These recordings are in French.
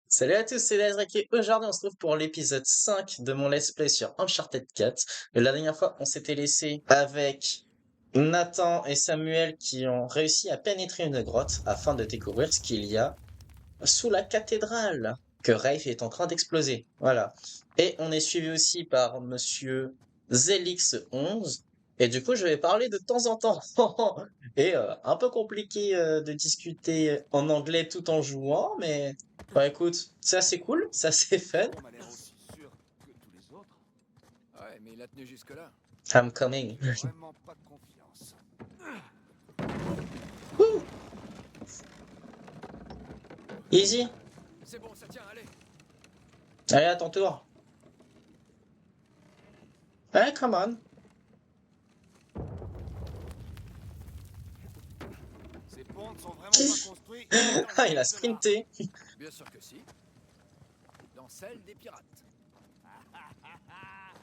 Salut à tous, c'est Lazarek et aujourd'hui on se retrouve pour l'épisode 5 de mon let's play sur Uncharted 4. La dernière fois on s'était laissé avec Nathan et Samuel qui ont réussi à pénétrer une grotte afin de découvrir ce qu'il y a sous la cathédrale que Rafe est en train d'exploser. Voilà. Et on est suivi aussi par monsieur Zelix11 et du coup je vais parler de temps en temps. Et un peu compliqué de discuter en anglais tout en jouant, mais bah écoute, c'est assez cool, c'est assez fun. M'a l'air aussi sûr que tous les autres. Ouais, mais il a tenu jusque-là. I'm coming. J'ai vraiment pas confiance. Wouh. Easy. C'est bon, ça tient, allez. Allez, à ton tour. Allez, come on. Ces ponts ne sont vraiment pas construits. Ah, il a sprinté. Bien sûr que si. Dans celle des pirates. Pas mal.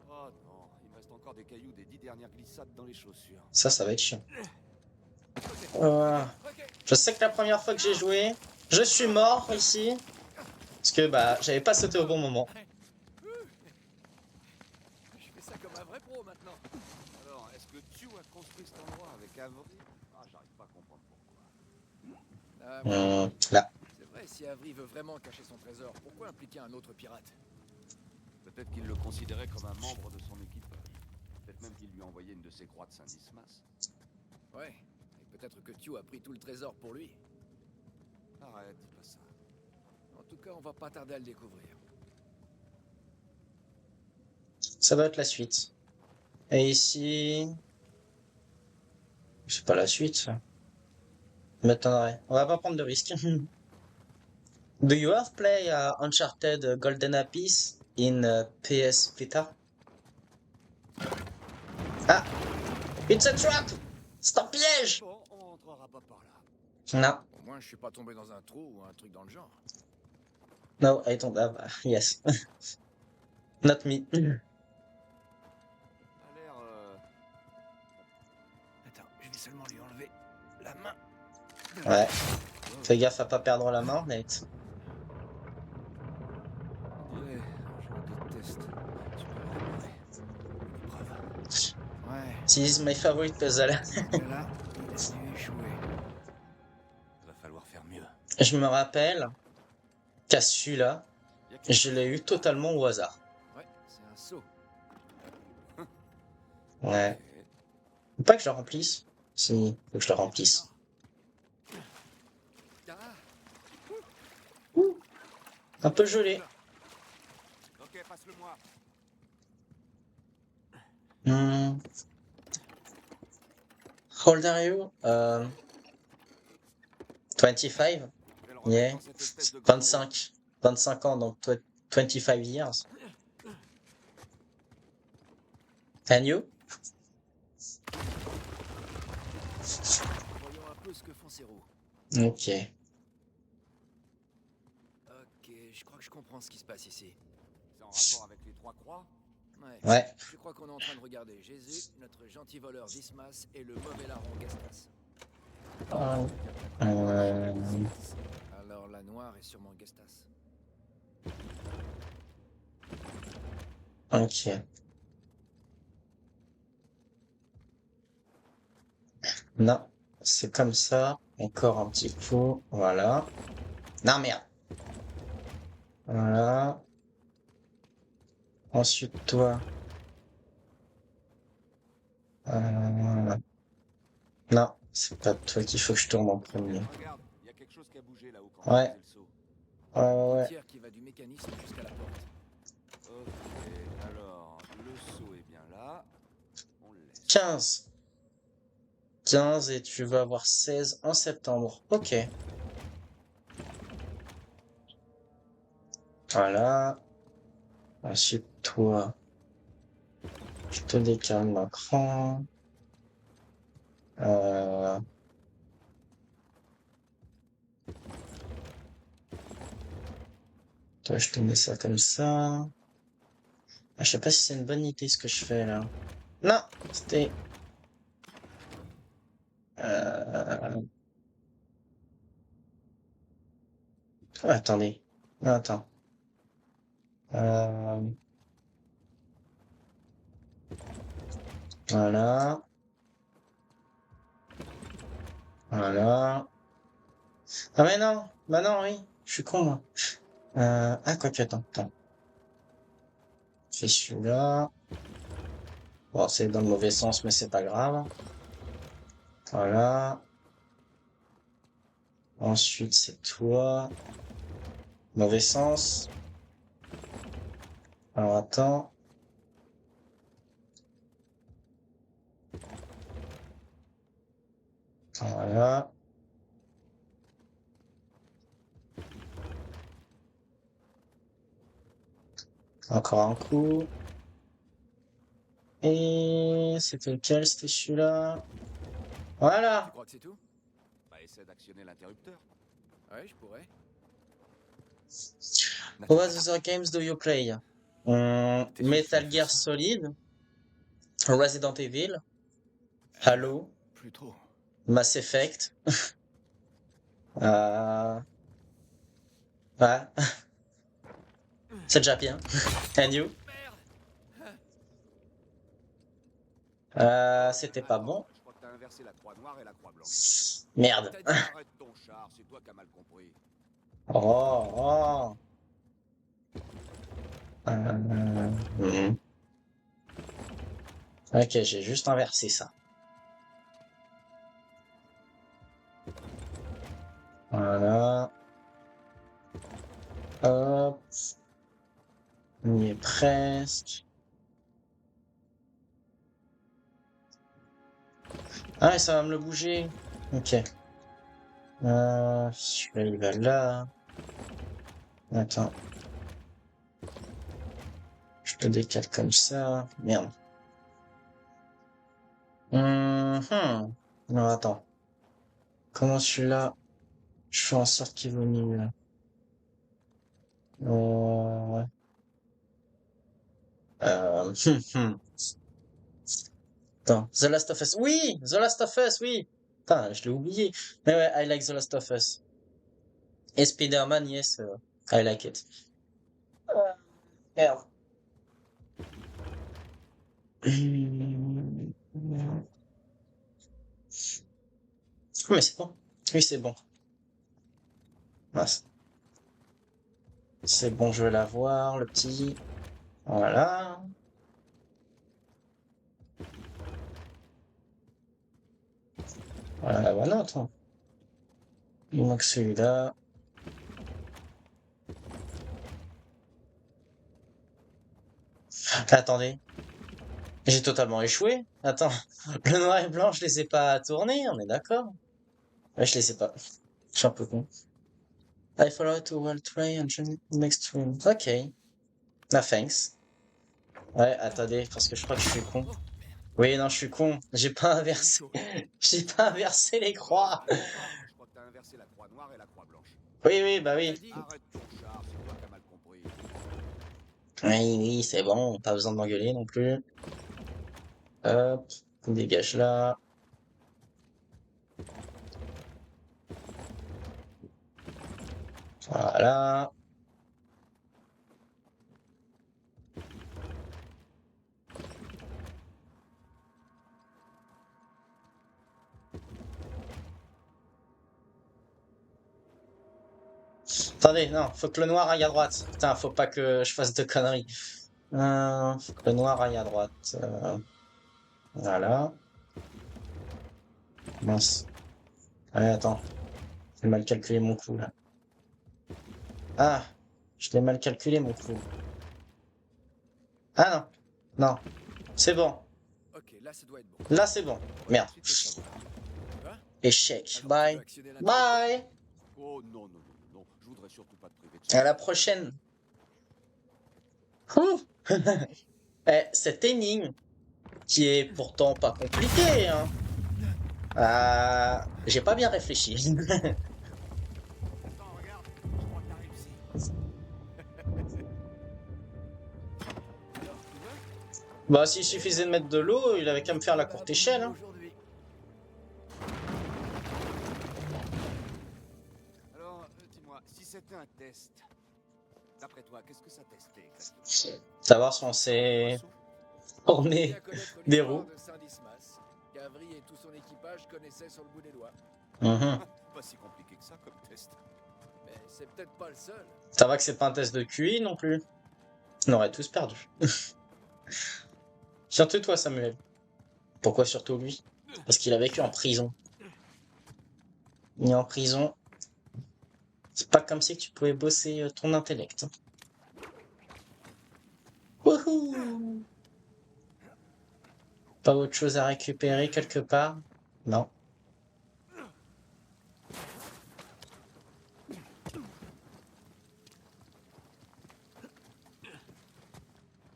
Oh non, il me reste encore des cailloux des 10 dernières glissades dans les chaussures. Ça va être chiant. Ok. Je sais que la première fois que j'ai joué, je suis mort ici. Parce que bah j'avais pas sauté au bon moment. Je fais ça comme un vrai pro maintenant. Alors, est-ce que tu as construit cet endroit avec Avery? Ah, j'arrive pas à comprendre pourquoi. Là. C'est vrai, si Avery veut vraiment cacher son trésor, pourquoi impliquer un autre pirate? Peut-être qu'il le considérait comme un membre de son équipage. Peut-être même qu'il lui a envoyé une de ses croix de Saint-Dismas. Ouais, et peut-être que Tew a pris tout le trésor pour lui. Arrête, dis pas ça. En tout cas, on va pas tarder à le découvrir. Ça doit être la suite. Et ici... C'est pas la suite, ça. M'étonnerait. On va pas prendre de risques. Do you have play Uncharted Golden Abyss in PS Vita? Ah! It's a trap! C'est un piège! Bon, on rentrera pas par là. Non. Au moins, je suis pas tombé dans un trou ou un truc dans le genre. No, I don't have. Yes. Not me. A l'air. Attends, je vais seulement lui enlever la main. Ouais. Fais gaffe à pas perdre la main, Nate. Ouais, je déteste. Tu peux une preuve. Ouais. This is my favorite puzzle. Là, il a dû échouer. Va falloir faire mieux. Je me rappelle qu'à celui-là, je l'ai eu totalement au hasard. Ouais, c'est un saut. Ouais. Faut pas que je le remplisse. Si, faut que je le remplisse. Ah, Un peu gelé. Ok, passe-le-moi. How old are you? 25? Je vais le remettre Yeah. dans cette espèce de grand 25. 25 ans, donc 25 years. And you? voyons un peu ce que font ces roues. Ok. Ok, je crois que je comprends ce qui se passe ici. C'est en rapport avec les trois croix? Ouais. Je crois qu'on est en train de regarder Jésus, notre gentil voleur Dismas et le mauvais larron Gestas. Alors la noire est sûrement Gestas. Ok. Non, c'est comme ça. Encore un petit coup. Voilà. Non, merde. Voilà. Ensuite, toi. Non, c'est pas toi qu'il faut que je tourne en premier. Regarde, il y a quelque chose qui a bougé là-haut quand Ouais. on faisait le saut. Ouais. Tiers qui va du mécanisme jusqu'à la porte. Ok, alors, le saut est bien là. On le laisse. 15. 15 et tu vas avoir 16 en septembre. Ok. Voilà. Ensuite, toi. Je te décale l'écran. Toi, je te mets ça comme ça. Ah, je sais pas si c'est une bonne idée ce que je fais là. Non, c'était... Attendez. Non, attends. Euh, Voilà. Voilà. Ah mais non. Bah non, oui. Je suis con, moi. Ah, quoique, attends. C'est celui-là. Bon, c'est dans le mauvais sens, mais c'est pas grave. Voilà. Ensuite, c'est toi. Mauvais sens. Alors, attends. Voilà. Encore un coup. Et c'était lequel? C'était celui-là. Tu Voilà. crois que c'est tout? Bah, essaie d'actionner l'interrupteur. Ouais, je pourrais. What other games do you play? Metal Gear Solid, Resident Evil, Halo, Plus trop. Mass Effect. Euh... Ouais, c'est déjà bien. And you? Merde! C'était pas bon. Je crois que t'as inversé la croix noire et la croix blanche. Merde. T'as dit... Arrête ton char, c'est toi qui as mal compris. Oh, oh. Hmm. Ok, j'ai juste inversé ça. Voilà. Hop. On y est presque. Ah, ça va me le bouger. Ok. Celui-là, il va là. Attends. Je te décale comme ça. Merde. Non, attends. Comment celui-là, je fais en sorte qu'il vaut mieux là. Ouais. Attends. The Last of Us. Oui! The Last of Us, oui! Putain, je l'ai oublié. Mais ouais, I like The Last of Us. Et Spider-Man, yes, I like it. Merde. Mais c'est bon. Oui, c'est bon. Mince. C'est bon, je vais l'avoir, le petit. Voilà. Voilà, voilà, attends. Il manque celui-là. Attendez. J'ai totalement échoué. Attends. Le noir et blanc, je les ai pas tournés, on est d'accord? Ouais, je les ai pas. Je suis un peu con. I follow to World Trade and next stream. Ok. No thanks. Ouais, attendez, parce que je crois que je suis con. Oh, Oui, non, je suis con. J'ai pas inversé. chaud. J'ai pas inversé les croix. Je crois que t'as inversé la croix noire et la croix blanche. Oui, oui, bah oui. T'as dit... Arrête ton char, c'est toi qui as mal compris. Oui, oui, c'est bon. Pas besoin de m'engueuler non plus. Hop. On dégage là. Voilà. Attendez, non, faut que le noir aille à droite. Putain, faut pas que je fasse de conneries. Faut que le noir aille à droite. Voilà. Mince. Allez, attends. J'ai mal calculé mon coup, là. Ah, je l'ai mal calculé, mon coup. Ah non, non, c'est bon. Ok, là, ça doit être bon. Là, c'est bon. Merde. Ensuite, le savoir. Tu vois? Échec. Alors, tu Bye. veux actionner l'interrupteur? Bye. Oh non, non, non, non, non, je voudrais surtout pas te priver de À ça. la prochaine. Ouh. Cette énigme, qui est pourtant pas compliquée, hein. J'ai pas bien réfléchi. Attends, regarde. Je crois que t'as réussi. Bah, s'il suffisait de mettre de l'eau, il avait qu'à me faire la courte échelle, hein. Aujourd'hui. Alors, dis-moi, si c'était un test, d'après toi, qu'est-ce que ça testait exactement? Savoir si on s'est formé Bien connaître des l'histoire roues. de Saint Dismas, qu'Avry et tout son équipage connaissaient sur le bout des doigts. Mhm. Pas si compliqué que ça comme test. Mais c'est peut-être pas le seul. Ça va que c'est pas un test de QI non plus. On aurait tous perdu. Surtout toi, Samuel. Pourquoi surtout lui? Parce qu'il a vécu en prison. Et en prison, c'est pas comme si tu pouvais bosser ton intellect. Wouhou! Pas autre chose à récupérer quelque part? Non.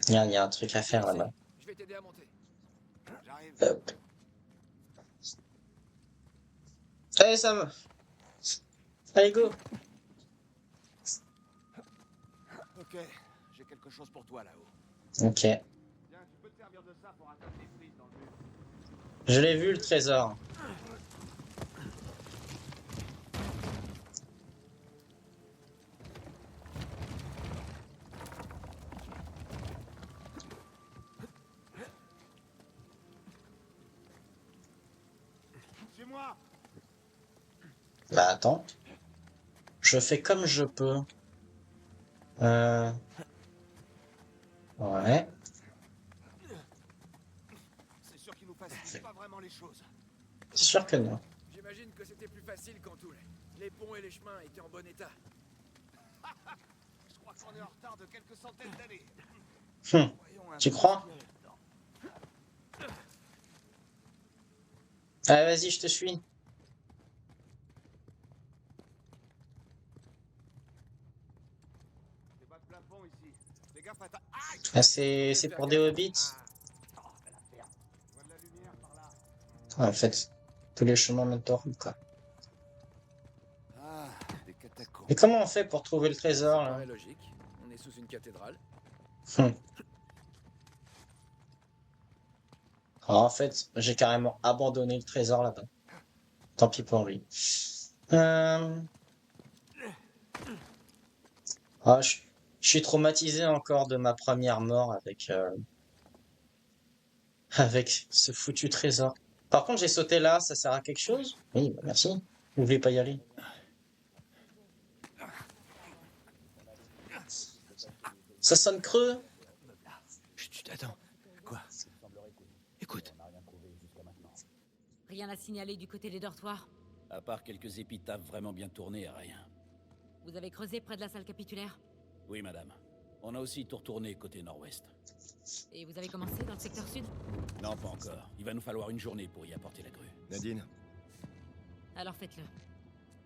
Il y a un truc à faire là-bas. Je vais t'aider à monter. J'arrive. Hop. Allez, Sam! Allez, go! Ok, j'ai quelque chose pour toi là-haut. Ok. Tiens, tu peux te servir de ça pour atteindre les frises dans le mur. Je l'ai vu, le trésor. C'est moi. Bah, attends. Je fais comme je peux. Euh... Ouais. C'est sûr qu'il nous facilite pas vraiment les choses. C'est sûr que non. J'imagine que c'était plus facile quand tous les ponts et les chemins étaient en bon état. Je crois qu'on est en retard de quelques centaines d'années. Voyons un Tu peu crois? ce qu'il y a là-dedans. Allez, vas-y, je te suis. C'est bas de plafond ici. Fais gaffe à ta... Aïe! Ah, c'est pour des hobbits. Oh, belle affaire. Je vois de la lumière par là. Ouais, en fait, tous les chemins mènent au route, quoi. Ah, des catacombes. Et comment on fait pour trouver le Ça trésor, là? paraît logique. On est sous une cathédrale. Alors, en fait, j'ai carrément abandonné le trésor là-bas. Tant pis pour lui. Euh... Ah, je suis traumatisé encore de ma première mort avec ce foutu trésor. Par contre, j'ai sauté là, ça sert à quelque chose? Oui, bah merci. Vous voulez pas y aller? Ça sonne creux? Chut, attends. Quoi? Écoute. Rien à signaler du côté des dortoirs. À part quelques épitaphes vraiment bien tournées, rien. Vous avez creusé près de la salle capitulaire? Oui, madame. On a aussi tout retourné côté nord-ouest. Et vous avez commencé dans le secteur sud? Non, pas encore. Il va nous falloir une journée pour y apporter la grue. Nadine, Alors faites-le.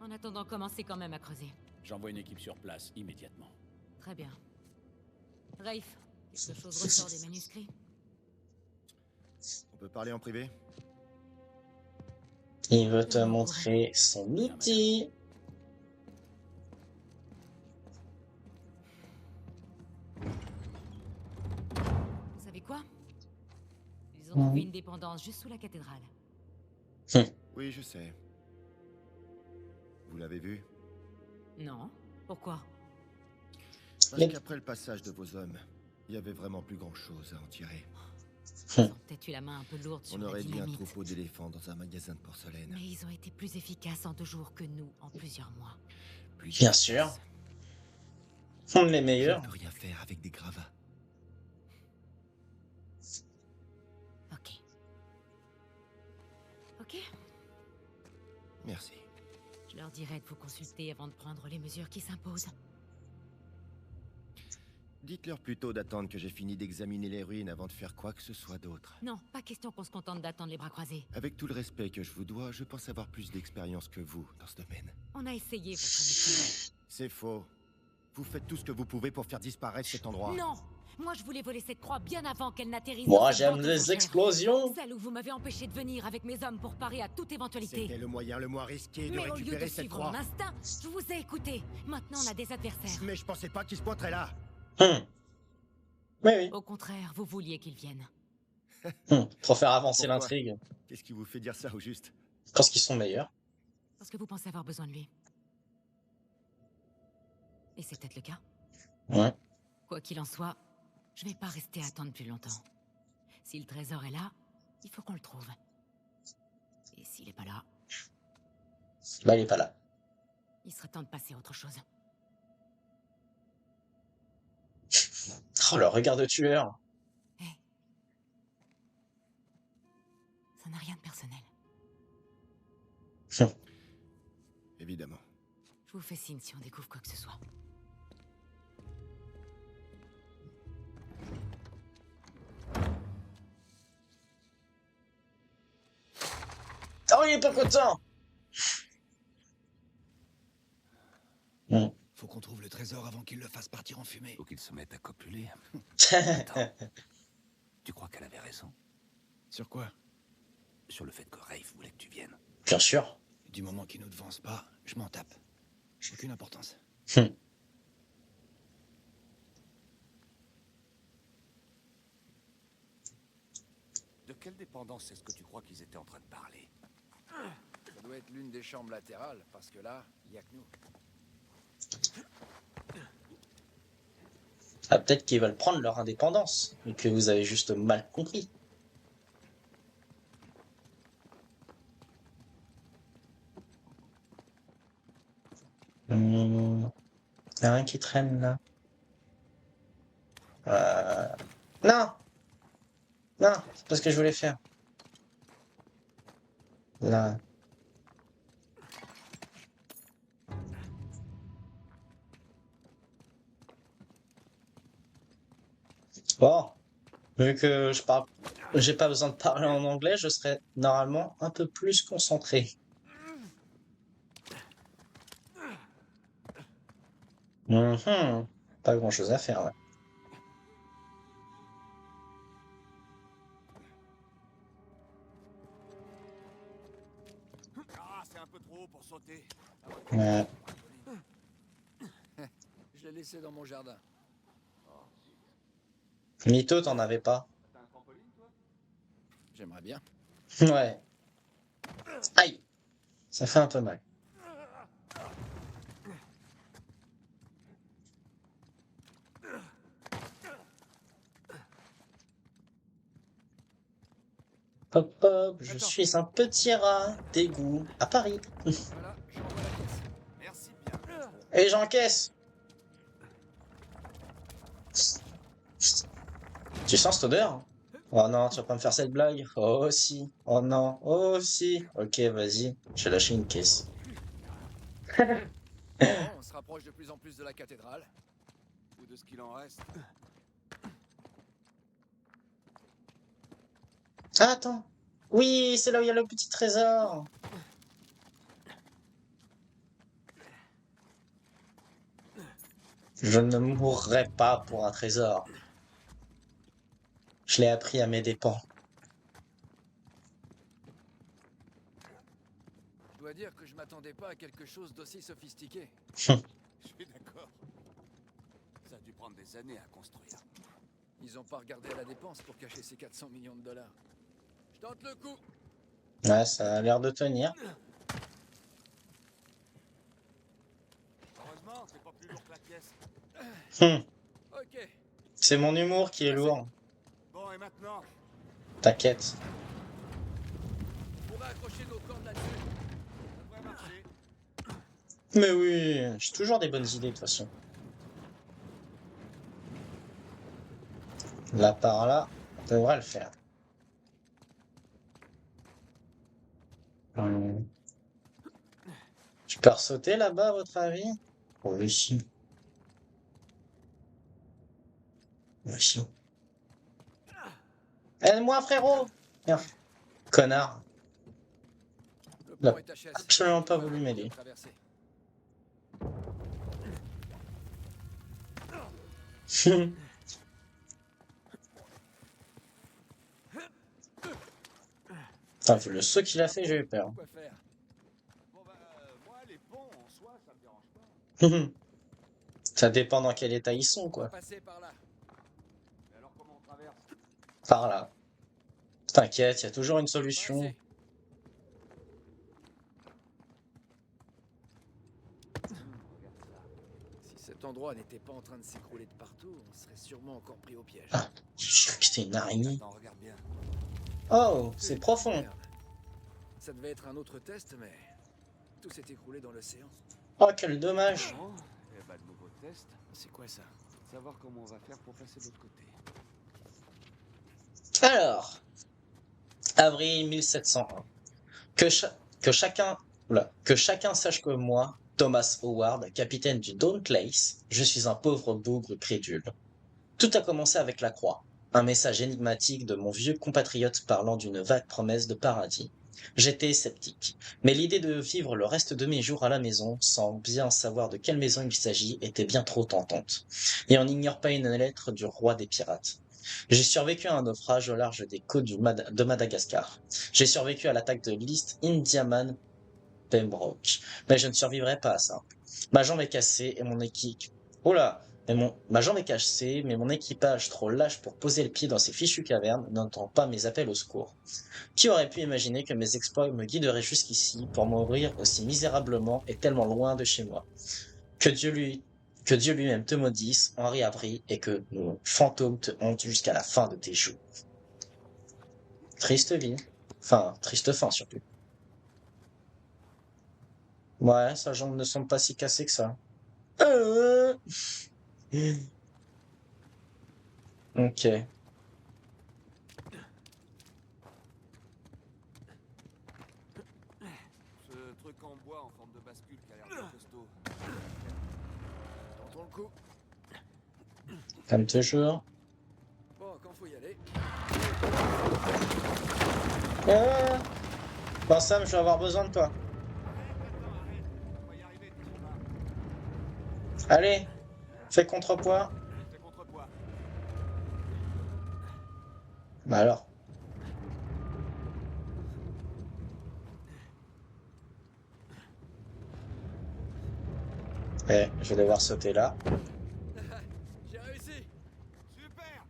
En attendant, commencez quand même à creuser. J'envoie une équipe sur place immédiatement. Très bien. Rafe, quelque chose ressort des manuscrits? on peut parler en privé? Il veut te montrer son outil. Vous savez quoi? Ils ont trouvé une dépendance juste sous la cathédrale. Oui, je sais. Vous l'avez vu? Non? Pourquoi? Parce Mais- qu'après le passage de vos hommes, il y avait vraiment plus grand-chose à en tirer. Ils ont peut-être eu la main un peu lourde sur On la aurait dit un dynamite. troupeau d'éléphants dans un magasin de porcelaine. Mais ils ont été plus efficaces en 2 jours que nous en plusieurs mois. Plus Bien efficace. sûr. On est Je meilleurs. ne peux rien faire avec des gravats. Ok. Ok. Merci. Je leur dirai de vous consulter avant de prendre les mesures qui s'imposent. Dites-leur plutôt d'attendre que j'ai fini d'examiner les ruines avant de faire quoi que ce soit d'autre. Non, pas question qu'on se contente d'attendre les bras croisés. Avec tout le respect que je vous dois, je pense avoir plus d'expérience que vous dans ce domaine. On a essayé votre métier. C'est faux. Vous faites tout ce que vous pouvez pour faire disparaître cet endroit. Non! Moi, je voulais voler cette croix bien avant qu'elle n'atterrisse. Moi, dans cette j'aime vente aux les enchères. explosions. Celle où vous m'avez empêché de venir avec mes hommes pour parer à toute éventualité. C'était le moyen le moins risqué de Mais au lieu de récupérer cette suivre croix. mon instinct, je vous ai écouté. Maintenant, on a des adversaires. Mais je pensais pas qu'ils se pointeraient là. Oui, oui. Au contraire, vous vouliez qu'ils viennent. Pour faire avancer Pourquoi l'intrigue. Qu'est-ce qui vous fait dire ça au juste? Parce qu'ils sont meilleurs. Parce que vous pensez avoir besoin de lui. Et c'est peut-être le cas. Ouais. Quoi qu'il en soit, je vais pas rester à attendre plus longtemps. Si le trésor est là, il faut qu'on le trouve. Et s'il est pas là, Bah, il est pas là. il serait temps de passer à autre chose. Oh, le regard de tueur. Hé. Ça n'a rien de personnel. Évidemment. Je vous fais signe si on découvre quoi que ce soit. Oh, il est pas content. Faut qu'on trouve le trésor avant qu'il le fasse partir en fumée. Faut qu'il se mette à copuler. Tu crois qu'elle avait raison Sur quoi? sur le fait que Rafe voulait que tu viennes? Bien sûr. Du moment qu'il nous devance pas, je m'en tape. Aucune importance. De quelle dépendance est-ce que tu crois qu'ils étaient en train de parler? Ça doit être l'une des chambres latérales, parce que là, il y a que nous. Ah, peut-être qu'ils veulent prendre leur indépendance. Et que vous avez juste mal compris. Y a rien qui traîne là. Non! Non, c'est pas ce que je voulais faire. Là. Bon, vu que j'ai pas besoin de parler en anglais, je serai normalement un peu plus concentré. Pas grand-chose à faire, ouais. Ah, c'est un peu trop haut pour sauter. Ouais. Je l'ai laissé dans mon jardin. Mytho, t'en avais pas. T'as un trampoline, toi? J'aimerais bien. Ouais. Aïe! Ça fait un peu mal. Hop hop, je Attends. suis un petit rat d'égout à Paris. Voilà, j'envoie la pièce. Merci bien. Et j'encaisse! Tu sens cette odeur? Oh non, tu vas pas me faire cette blague. Oh si. Oh non. Oh si. Ok, vas-y. Je vais lâcher une caisse. Bon, on se rapproche de plus en plus de la cathédrale. Ou de ce qu'il en reste. Ah, attends. Oui, c'est là où il y a le petit trésor. Je ne mourrai pas pour un trésor. Je l'ai appris à mes dépens. Je dois dire que je m'attendais pas à quelque chose d'aussi sophistiqué. Je suis d'accord. Ça a dû prendre des années à construire. Ils ont pas regardé à la dépense pour cacher ces 400 millions de dollars. Je tente le coup. Ouais, ça a l'air de tenir. Heureusement, c'est pas plus lourd que la pièce. Ok. C'est mon humour qui est lourd. Bon, et maintenant? T'inquiète. On pourrait accrocher nos cordes là-dessus. Ça devrait marcher. Mais oui, j'ai toujours des bonnes idées de toute façon. Là par là, on devrait le faire. Je peux sauter là-bas, à votre avis? Oh, oui, si. Oui, si. Aide-moi, frérot! Merde. Connard. Le Là, pont est HS. absolument pas voulu m'aider. Traverser. Putain, vu le saut qu'il a fait, j'ai eu peur. Quoi faire? Bon, bah, moi, les ponts, en soi, ça me dérange pas. Ça dépend dans quel état ils sont, On va quoi. passer par là. Mais alors, comment on traverse? Par là. T'inquiète, il y a toujours une solution. Passez. Si cet endroit n'était pas en train de s'écrouler de partout, on serait sûrement encore pris au piège. Ah, je suis sûr que c'était une araignée. Attends, regarde bien. Oh, c'est profond. Merde. Ça devait être un autre test, mais tout s'est écroulé dans l'océan. Oh, quel dommage. Bon, et bah le nouveau test, C'est quoi ça? savoir comment on va faire pour passer de l'autre côté. Alors, avril 1701. Que, que chacun, oula, que chacun sache que moi, Thomas Howard, capitaine du Dauntless, je suis un pauvre bougre crédule. Tout a commencé avec la croix, un message énigmatique de mon vieux compatriote parlant d'une vague promesse de paradis. J'étais sceptique, mais l'idée de vivre le reste de mes jours à la maison, sans bien savoir de quelle maison il s'agit, était bien trop tentante. Et on n'ignore pas une lettre du roi des pirates. J'ai survécu à un naufrage au large des côtes de Madagascar. J'ai survécu à l'attaque de l'East Indiaman Pembroke, mais je ne survivrai pas à ça. Ma jambe est cassée et mon équipe... Oula, ma jambe est cassée, mais mon équipage trop lâche pour poser le pied dans ces fichues cavernes n'entend pas mes appels au secours. Qui aurait pu imaginer que mes exploits me guideraient jusqu'ici pour mourir aussi misérablement et tellement loin de chez moi? Que Dieu lui-même te maudisse, Henri Avery, et que nos fantômes te hantent jusqu'à la fin de tes jours. Triste vie. Enfin, triste fin surtout. Ouais, sa jambe ne semble pas si cassée que ça. Ok. Ce truc en bois en forme de bascule qui a l'air bien costaud. Tentons le coup. Comme toujours. Bon, quand faut y aller. Bon, Sam, je vais avoir besoin de toi. On va y arriver, t'inquiète pas. Allez, fais contrepoids. C'est contrepoids. Bah alors. Je vais devoir sauter là. J'ai réussi. Super.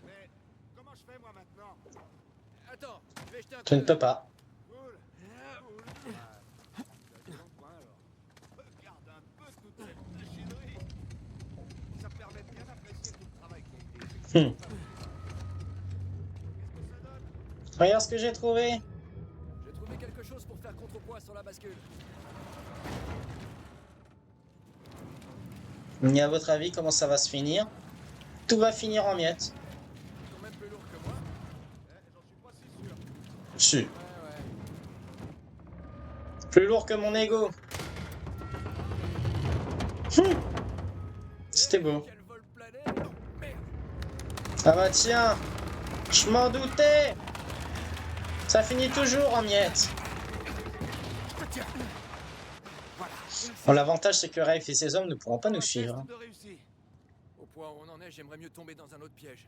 Mais comment je fais moi maintenant? Attends, je vais jeter un coup Tu ne d'œil. peux pas. Cool. Cool. Tu as dans le coin alors. Regarde un peu toute cette machinerie. Ça permet de bien apprécier tout le travail qui a été effectué. Hmm. Qu'est-ce que ça donne? Regarde ce que j'ai trouvé. J'ai trouvé quelque chose pour faire contrepoids sur la bascule. Et à votre avis, comment ça va se finir? Tout va finir en miettes. Quand même plus lourd que moi. J'en suis pas si sûr. Si. Ouais. Plus lourd que mon ego. C'était beau. Quel vol plané. Oh, merde. Ah bah tiens, je m'en doutais. Ça finit toujours en miettes. Bon, l'avantage, c'est que Rafe et ses hommes ne pourront pas nous suivre. Test de réussi. Au point où on en est, j'aimerais mieux tomber dans un autre piège.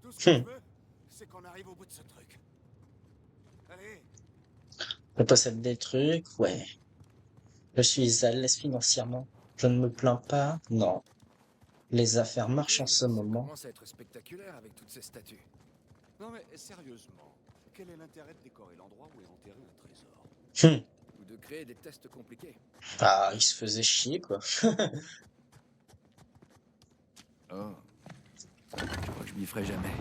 Tout ce que je veux, c'est qu'on arrive au bout de ce truc. Allez. Je possède des trucs, ouais. Je suis à l'aise financièrement. Je ne me plains pas, non. Les affaires marchent en ce Ça moment. commence à être spectaculaire avec toutes ces statues. Non mais sérieusement, quel est l'intérêt de décorer l'endroit où est enterré un trésor? Ou de créer des tests compliqués. Ah, il se faisait chier, quoi. Oh. Je crois que je m'y ferai jamais.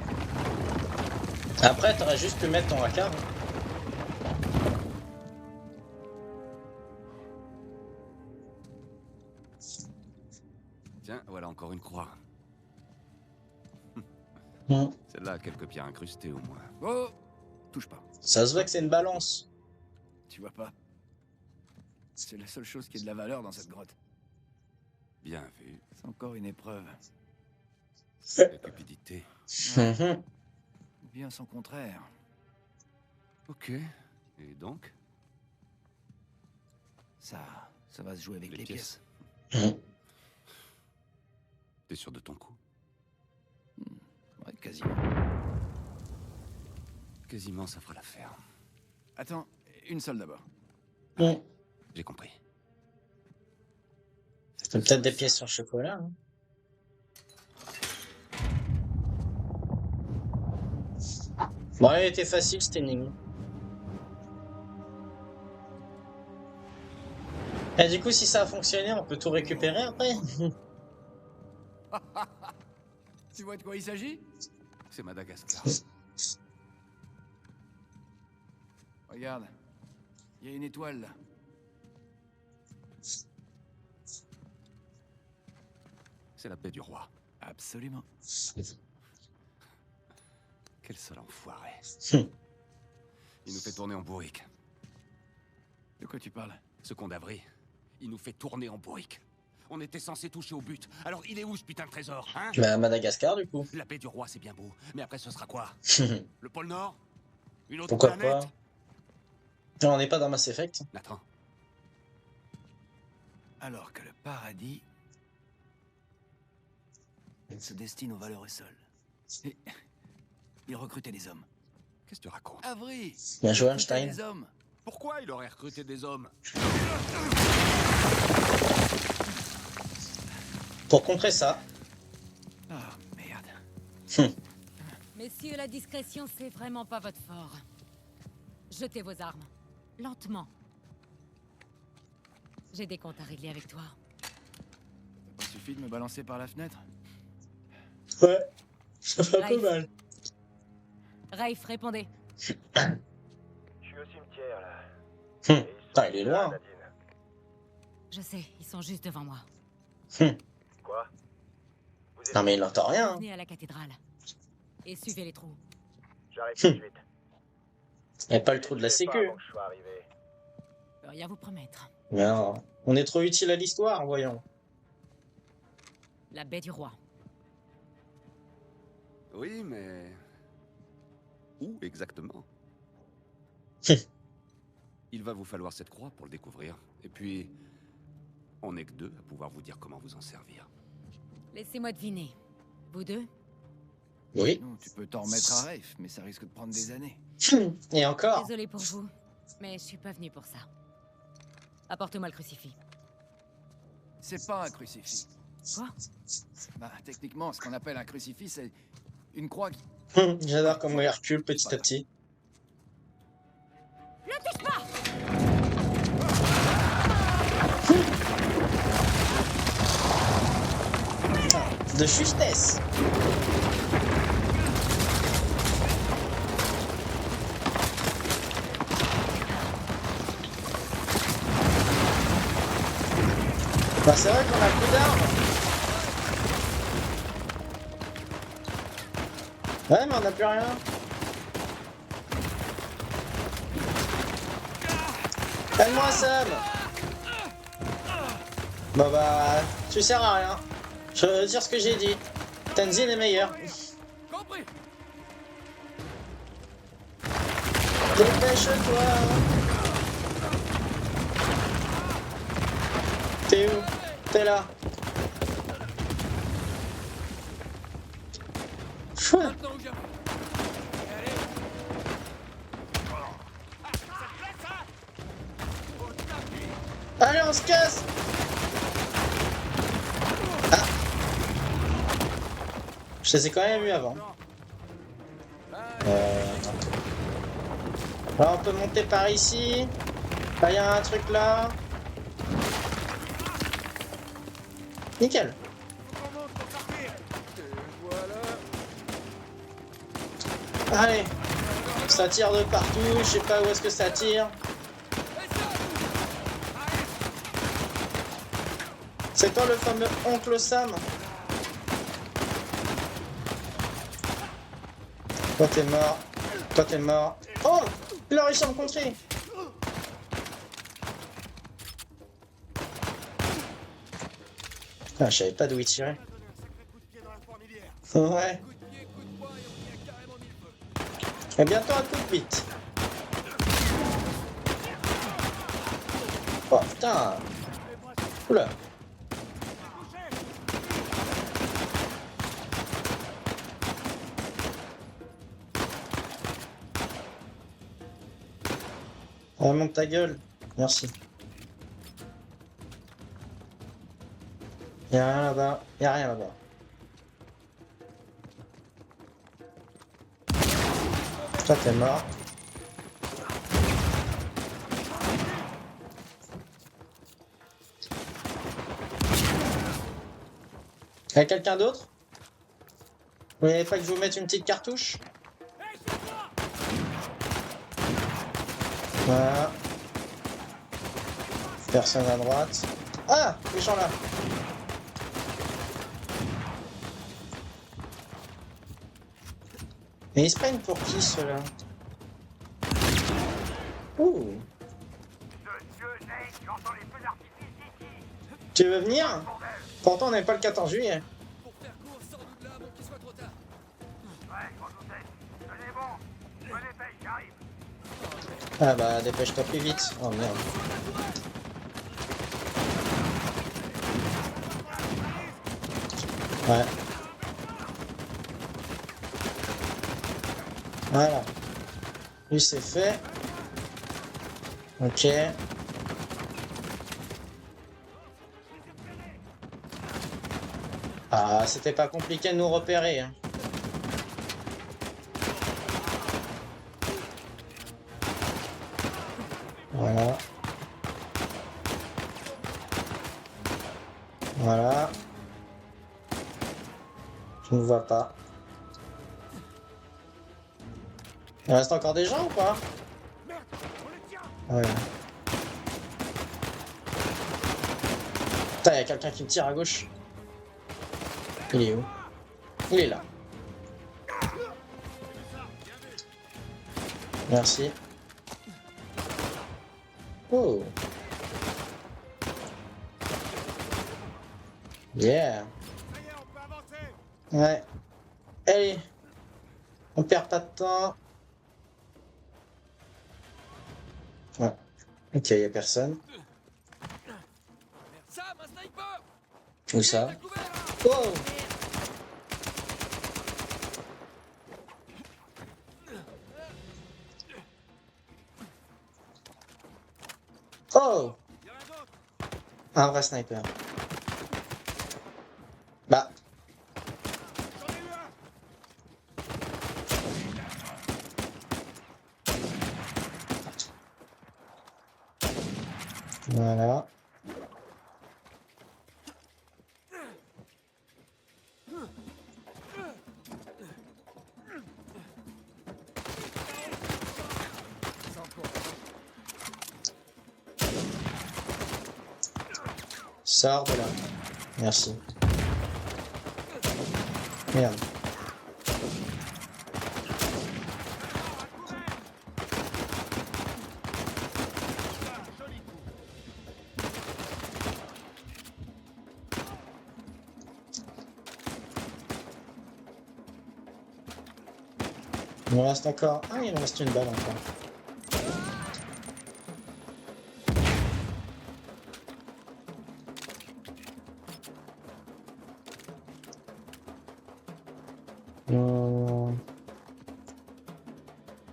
Après, t'aurais juste pu mettre ton haka. Tiens, voilà encore une croix. Celle-là a quelques pierres incrustées au moins. Oh. Touche pas. Ça se voit que c'est une balance. Tu vois pas? C'est la seule chose qui ait de la valeur dans cette grotte. Bien vu. C'est encore une épreuve. La cupidité. Mhm. Ou bien son contraire. Ok. Et donc? Ça va se jouer avec les pièces. Mhm. T'es sûr de ton coup? Ouais, quasiment. Quasiment, ça fera l'affaire. Attends, une seule d'abord. Mhm. J'ai compris. C'est peut-être des pièces sur chocolat. Hein. Bon, elle était facile, cette énigme. Et du coup, si ça a fonctionné, on peut tout récupérer après. Tu vois de quoi il s'agit? C'est Madagascar. Regarde. Il y a une étoile là. C'est la paix du roi. Absolument. Quel sale enfoiré. Il nous fait tourner en bourrique. De quoi tu parles? Ce con d'Avry, il nous fait tourner en bourrique. On était censé toucher au but. Alors il est où ce putain de trésor, hein? Bah, à Madagascar, du coup. La paix du roi, c'est bien beau. Mais après, ce sera quoi? Le pôle Nord? Une autre Pourquoi planète? pas? Non, on n'est pas dans Mass Effect. Nathan, Alors que le paradis se destine aux valeureux sols. Et il recrutait des hommes. qu'est-ce que tu racontes? Avery! Bien joué, il recrutait Einstein. des hommes. Pourquoi il aurait recruté des hommes? Pour contrer ça. Ah, merde. Messieurs, la discrétion, c'est vraiment pas votre fort. Jetez vos armes. Lentement. J'ai des comptes à régler avec toi. Il suffit de me balancer par la fenêtre. Ouais, ça fait un peu Rafe. mal. Rafe, répondez. Je suis au cimetière là. Et ils sont Putain, il est là, loin. Nadine. Je sais, ils sont juste devant moi. Quoi? Vous êtes... Non, mais il n'entend rien. Venez à la cathédrale. Et suivez les trous. J'arrive tout de suite. Il n'y a pas le trou de la Je sais pas sécu. avant que je sois arrivé. Je peux rien vous promettre. Non, on est trop utile à l'histoire, voyons. La baie du roi. Oui, mais... Où exactement? Il va vous falloir cette croix pour le découvrir. Et puis... On n'est que deux à pouvoir vous dire comment vous en servir. Laissez-moi deviner. Vous deux? Oui. Non, tu peux t'en remettre à Rafe, mais ça risque de prendre des années. Et encore. Désolé pour vous, mais je suis pas venu pour ça. Apporte-moi le crucifix. C'est pas un crucifix. Quoi? Bah, techniquement, ce qu'on appelle un crucifix, c'est une croix qui... J'adore comment il recule petit à petit. De justesse. Bah c'est vrai qu'on a plus d'armes. Ouais mais on n'a plus rien. Calme-moi Sam. Bah tu sers à rien. Je veux dire ce que j'ai dit. Tenzin est meilleur. Compris! Dépêche-toi. T'es où? T'es là. Maintenant où j'avais. Allez, Allez, on se casse. Ah. Je les ai quand même eu avant. Là, on peut monter par ici. Là, il y a un truc là. Nickel. Allez. Ça tire de partout. Je sais pas où est-ce que ça tire. C'est toi le fameux oncle Sam? Toi t'es mort. Toi t'es mort. Oh! Il a réussi à me contrer. Ah, je savais pas d'où il tirait. Ouais. Et bientôt un coup de bite. Oh putain. Oula. Oh, monte ta gueule. Merci. Y'a rien là-bas. Y'a rien là-bas. Toi, t'es mort. Y'a quelqu'un d'autre? Vous voulez pas que je vous mette une petite cartouche? Voilà. Personne à droite. Ah! Les gens là! Mais ils se prennent pour qui ceux-là? Ouh! J'entends les feux d'artifice ici. Tu veux venir? Pourtant on n'est pas le 14 juillet. Pour faire court, sors-nous de là avant qu'il soit trop tard. Ouais, je m'en doutais. Tenez bon. Je me dépêche, j'arrive. Ah bah dépêche-toi plus vite. Oh merde. Ouais. Voilà. Lui c'est fait. Ok. Ah, c'était pas compliqué de nous repérer. Hein. Voilà. Voilà. Je ne vois pas. Il reste encore des gens ou pas? Ouais. Putain, il y a quelqu'un qui me tire à gauche. Il est où? Il est là. Merci. Oh. Yeah. Ouais. Allez. On perd pas de temps. Ouais. Ok, y a personne. Sam, un sniper! Où ça? T'as couvert! Oh. Oh. Un vrai sniper. Bah. Voilà. Sors de là. Merci. Merde. Il me reste encore. Ah, il me reste une balle encore.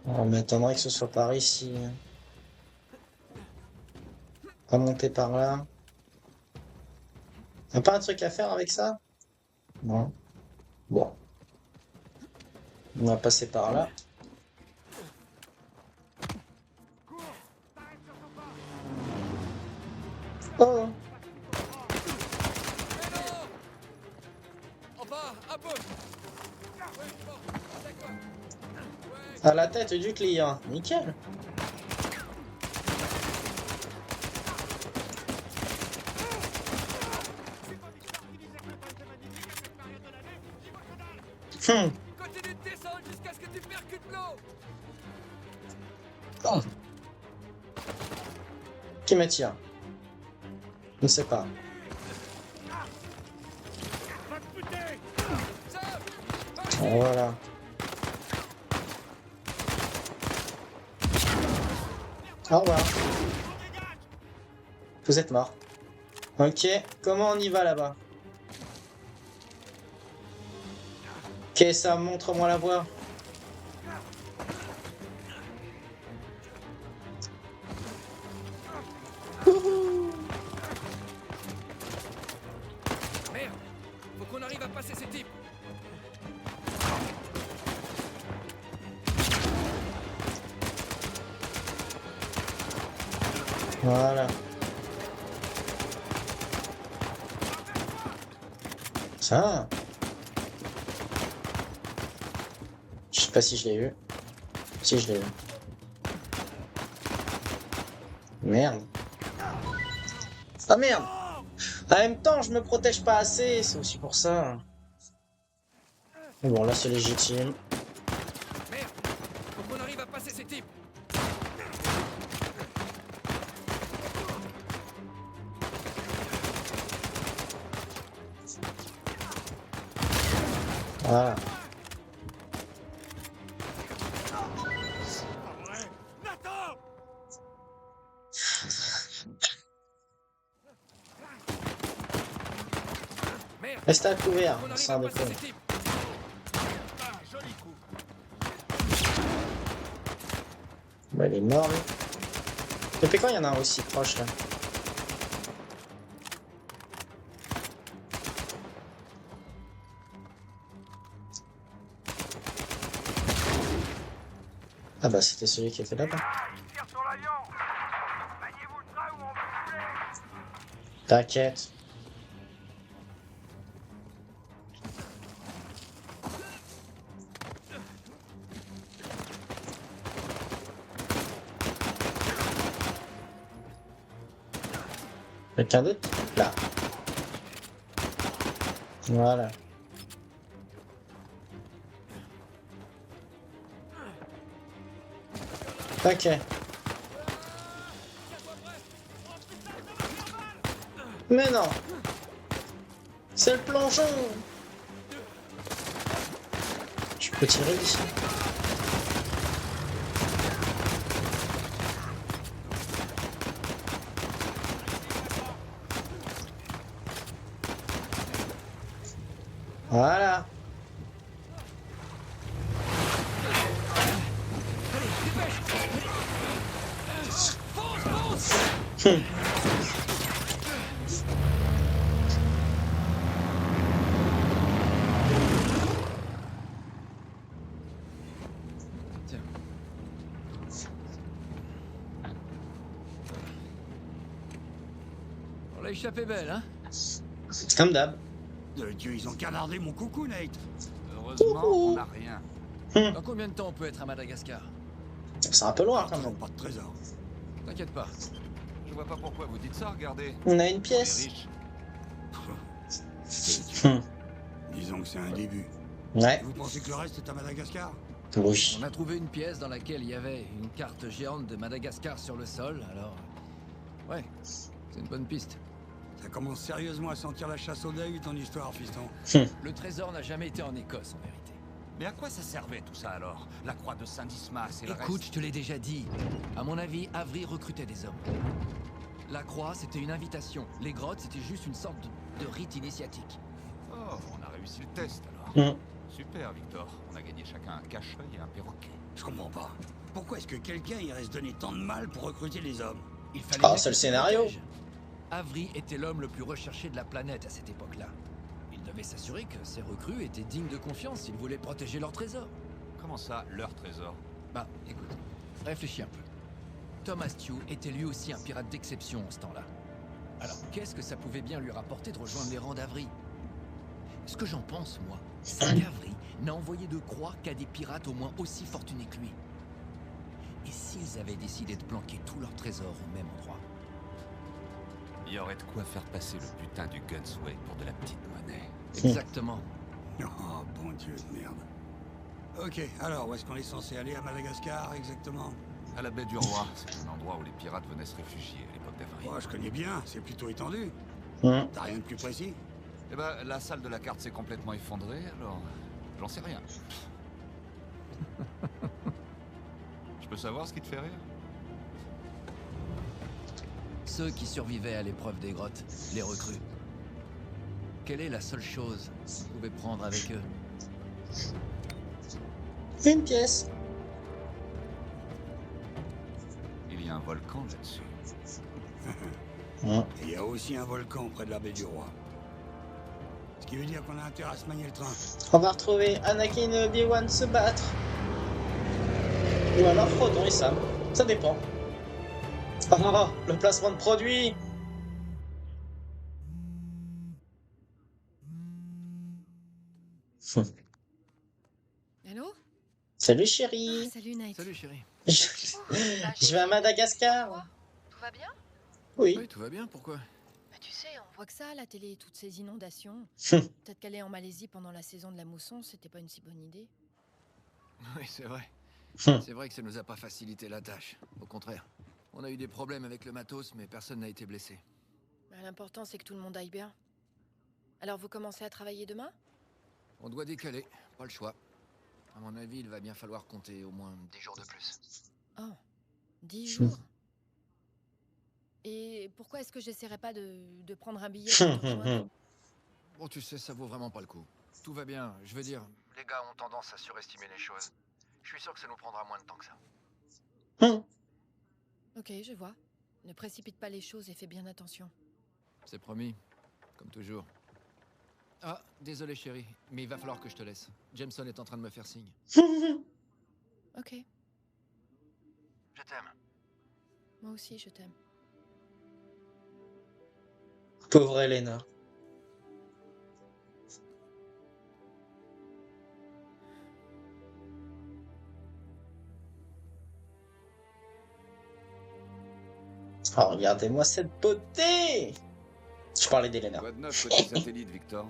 On m'étonnerait que ce soit par ici. Pas monter par là. Y'a pas un truc à faire avec ça? Non. Bon. On va passer par là. Oh! Mais non! En bas, à gauche! Ouais, bon, d'accord. Ouais, À la tête du client. Nickel. continue de descendre jusqu'à ce que tu percutes l'eau! Oh. Qui me tire? Je ne sais pas. Sam! Voilà. Au revoir. Vous êtes mort. Ok, comment on y va là-bas? Ok, ça montre-moi la voie. Merde! Faut qu'on arrive à passer ces types! Voilà. Ça. Je sais pas si je l'ai eu. Si je l'ai eu. Merde. Ah merde. En même temps, je me protège pas assez, c'est aussi pour ça. Mais bon, là c'est légitime. Merde! Faut qu'on arrive à passer ces types! Voilà. Nathan! Merde! Restez à couvert, Faut qu'on arrive sans à passer déconner. ces types! Ah, joli coup. Bah, il est mort, lui. Depuis quand il y en a un aussi proche, là? Ah bah, c'était celui qui était là-bas. Ah, il tire sur l'avion. Maniez-vous le train ou on va couler. T'inquiète. Quelqu'un d'autre? Là. Voilà. Ok. Mais non. C'est le plongeon. Je peux tirer d'ici. Voilà. Tiens. On l'a échappé belle, hein? Comme d'hab. De Dieu, ils ont canardé mon coucou, Nate. Heureusement, on n'a rien. Dans combien de temps on peut être à Madagascar? C'est un peu loin quand Ils ont même. pas de trésor. T'inquiète pas. Je vois pas pourquoi vous dites ça, regardez. On a une On est pièce. riches. Disons que c'est un début. Ouais. Vous pensez que le reste est à Madagascar? Oui. On a trouvé une pièce dans laquelle il y avait une carte géante de Madagascar sur le sol, alors... Ouais, c'est une bonne piste. Ça commence sérieusement à sentir la chasse au deuil, ton histoire, fiston. Le trésor n'a jamais été en Écosse, en vérité. Mais à quoi ça servait tout ça alors? La croix de Saint-Dismas et le Écoute, reste. je te l'ai déjà dit. À mon avis, Avery recrutait des hommes. La croix, c'était une invitation. Les grottes, c'était juste une sorte de rite initiatique. Oh, on a réussi le test alors. Mm. Super, Victor. On a gagné chacun un cache-œil et un perroquet. Je comprends pas. Pourquoi est-ce que quelqu'un irait se donner tant de mal pour recruter les hommes? Il fallait Ah, bien c'est le qu'il scénario. protège. Avery était l'homme le plus recherché de la planète à cette époque-là. Il devait s'assurer que ses recrues étaient dignes de confiance s'il voulait protéger leur trésor. Comment ça, leur trésor? Bah, écoute, réfléchis un peu. Thomas Tew était lui aussi un pirate d'exception en ce temps-là. Alors, qu'est-ce que ça pouvait bien lui rapporter de rejoindre les rangs d'Avery? Ce que j'en pense, moi, c'est qu'Avery n'a envoyé de croix qu'à des pirates au moins aussi fortunés que lui. Et s'ils avaient décidé de planquer tous leurs trésors au même endroit? Il y aurait de quoi faire passer le putain du Gunsway pour de la petite monnaie. Exactement. Oh, bon Dieu de merde. Ok, alors où est-ce qu'on est censé aller à Madagascar, exactement? À la baie du Roi, c'est un endroit où les pirates venaient se réfugier à l'époque d'Avery. Oh, je connais bien, c'est plutôt étendu. Mm. T'as rien de plus précis? Eh ben, la salle de la carte s'est complètement effondrée, alors... J'en sais rien. Je peux savoir ce qui te fait rire? Ceux qui survivaient à l'épreuve des grottes, les recrues. Quelle est la seule chose qu'on pouvait prendre avec eux? Une pièce. Il y a un volcan là-dessus. Mm. Et il y a aussi un volcan près de la baie du Roi. Ce qui veut dire qu'on a intérêt à se manier le train. On va retrouver Anakin et Obi-Wan se battre. Ou alors Frodon et Sam. Ça dépend. Oh, le placement de produit! Allô? Salut Ah, chérie! salut Nate. Salut chérie. Je, Bah, je vais à Madagascar! Toi, tout va bien? Oui. Oui, tout va bien, pourquoi? Bah, tu sais, On voit que ça à la télé, toutes ces inondations. Hum. Peut-être qu'aller en Malaisie pendant la saison de la mousson, c'était pas une si bonne idée. Oui, c'est vrai. Hum. C'est vrai que ça nous a pas facilité la tâche. Au contraire. On a eu des problèmes avec le matos, mais personne n'a été blessé. Bah, l'important, c'est que tout le monde aille bien. Alors, vous commencez à travailler demain? On doit décaler, pas le choix. À mon avis, il va bien falloir compter au moins 10 jours de plus. Oh, 10 jours? Et pourquoi est-ce que j'essaierais pas de prendre un billet pour te rejoindre? Bon, tu sais, ça vaut vraiment pas le coup. Tout va bien, je veux dire, les gars ont tendance à surestimer les choses. Je suis sûr que ça nous prendra moins de temps que ça. Hum. Ok, je vois. Ne précipite pas les choses et fais bien attention. C'est promis, comme toujours. Ah, désolé chérie, mais il va falloir que je te laisse. Jameson est en train de me faire signe. Ok, Je t'aime. moi aussi, je t'aime. Pauvre Elena. Oh, regardez-moi cette beauté! Je parlais d'Elena. Quoi de neuf côté satellite, Victor?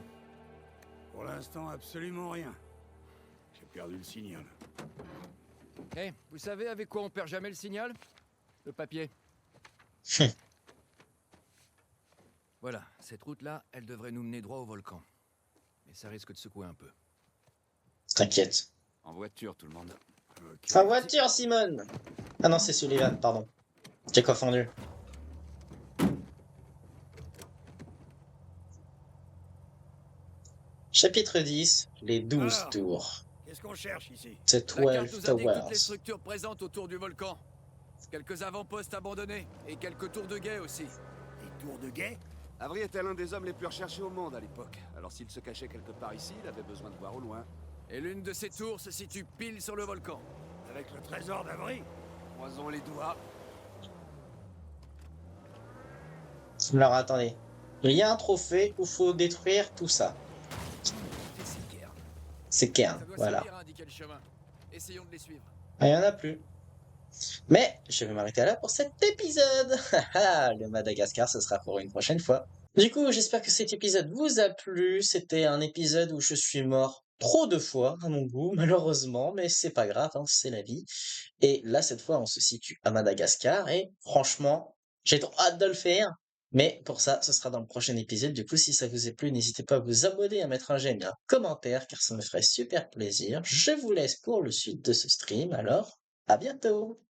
Pour l'instant, absolument rien. J'ai perdu le signal. Hé, vous savez avec quoi on perd jamais le signal? Le papier. Voilà, cette route-là, elle devrait nous mener droit au volcan. Mais ça risque de secouer un peu. T'inquiète. En voiture, tout le monde. Ok. En voiture, Simone! Ah non, c'est Sullivan, pardon. J'ai confondu. Chapitre 10, les 12 Alors, tours. Qu'est-ce qu'on cherche ici? The La carte 12 nous indique toutes les Towers. structures présentes autour du volcan. Quelques avant-postes abandonnés et quelques tours de guet aussi. Des tours de guet? Avery était l'un des hommes les plus recherchés au monde à l'époque. Alors s'il se cachait quelque part ici, il avait besoin de voir au loin. Et l'une de ces tours se situe pile sur le volcan. Avec le trésor d'Avery? Croisons les doigts. Alors attendez. Il y a un trophée où faut détruire tout ça. Et c'est Cairn. C'est Cairn, Ça doit voilà. servir à indiquer le chemin. Essayons de les suivre. Ah, il n'y en a plus. Mais je vais m'arrêter là pour cet épisode. Haha, le Madagascar, ce sera pour une prochaine fois. Du coup, j'espère que cet épisode vous a plu. C'était un épisode où je suis mort trop de fois, à mon goût, malheureusement, mais c'est pas grave, hein, c'est la vie. Et là, cette fois, on se situe à Madagascar et franchement, j'ai trop hâte de le faire. Mais pour ça, ce sera dans le prochain épisode. Du coup, si ça vous a plu, n'hésitez pas à vous abonner, à mettre un j'aime et un commentaire, car ça me ferait super plaisir. Je vous laisse pour le suite de ce stream, alors à bientôt!